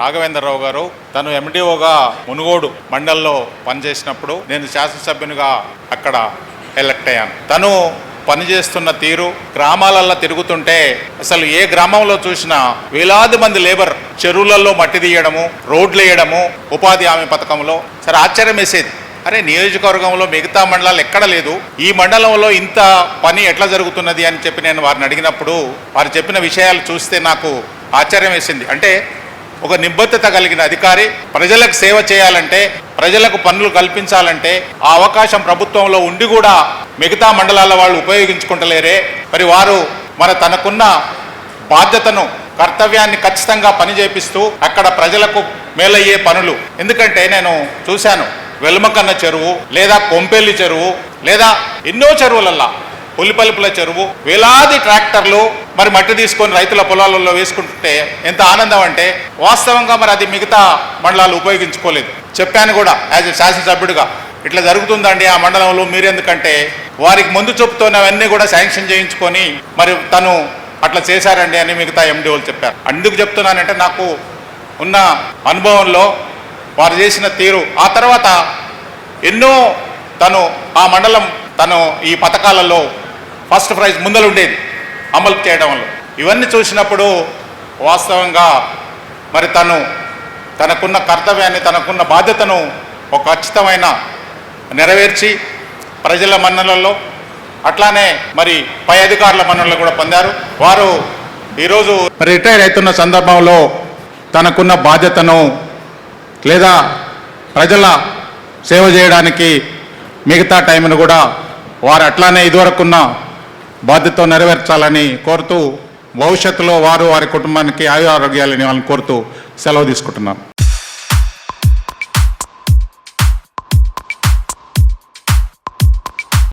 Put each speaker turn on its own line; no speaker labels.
రాఘవేంద్రరావు గారు తను ఎండిఓగా మునుగోడు మండలంలో పనిచేసినప్పుడు నేను శాసనసభ్యునిగా అక్కడ ఎలక్ట్ అయ్యాను. తను పనిచేస్తున్న తీరు, గ్రామాలల్లో తిరుగుతుంటే అసలు ఏ గ్రామంలో చూసినా వేలాది మంది లేబర్ చెరువులలో మట్టి తీయడము, రోడ్లు వేయడము, ఉపాధి హామీ పథకంలో సరే ఆశ్చర్యం వేసేది. అరే నియోజకవర్గంలో మిగతా మండలాలు ఎక్కడ లేదు, ఈ మండలంలో ఇంత పని ఎట్లా జరుగుతున్నది అని చెప్పి నేను వారిని అడిగినప్పుడు వారు చెప్పిన విషయాలు చూస్తే నాకు ఆశ్చర్యం వేసింది. అంటే ఒక నిబద్ధత కలిగిన అధికారి ప్రజలకు సేవ చేయాలంటే, ప్రజలకు పనులు కల్పించాలంటే ఆ అవకాశం ప్రభుత్వంలో ఉండి కూడా మిగతా మండలాల వాళ్ళు ఉపయోగించుకుంటలేరే. మరి తనకున్న బాధ్యతను, కర్తవ్యాన్ని ఖచ్చితంగా పనిచేపిస్తూ అక్కడ ప్రజలకు మేలయ్యే పనులు. ఎందుకంటే నేను చూశాను వెల్మకన్న చెరువు, లేదా కొంపెల్లి చెరువు, లేదా ఎన్నో చెరువులల్లా, పులిపల్లిపుల చెరువు, వేలాది ట్రాక్టర్లు మరి మట్టి తీసుకొని రైతుల పొలాలలో వేసుకుంటుంటే ఎంత ఆనందం అంటే వాస్తవంగా మరి అది మిగతా మండలాలు ఉపయోగించుకోలేదు. చెప్పాను కూడా యాజ్ ఎ శాసనసభ్యుడిగా, ఇట్లా జరుగుతుందండి ఆ మండలంలో, మీరెందుకంటే వారికి ముందు చెప్తున్నవన్నీ కూడా శాంక్షన్ చేయించుకొని మరి తను అట్లా చేశారండి అని మిగతా ఎండిఓలు చెప్పారు. అందుకు చెప్తున్నానంటే నాకు ఉన్న అనుభవంలో వారు చేసిన తీరు, ఆ తర్వాత ఎన్నో తను ఆ మండలం ఈ పథకాలలో ఫస్ట్ ప్రైజ్ ముందలుండేది అమలు చేయడంలో. ఇవన్నీ చూసినప్పుడు వాస్తవంగా మరి తనకున్న కర్తవ్యాన్ని, తనకున్న బాధ్యతను ఒక ఖచ్చితమైన నెరవేర్చి ప్రజల మన్ననలలో అట్లానే మరి పై అధికారుల మన్ననలు కూడా పొందారు. వారు ఈరోజు రిటైర్ అవుతున్న సందర్భంలో తనకున్న బాధ్యతను లేదా ప్రజల సేవ చేయడానికి మిగతా టైంను కూడా వారు అట్లానే ఇదివరకున్న బాధ్యత నెరవేర్చాలని కోరుతూ భవిష్యత్తులో వారి కుటుంబానికి ఆయురారోగ్యాలని వాళ్ళని కోరుతూ సెలవు తీసుకుంటున్నాను.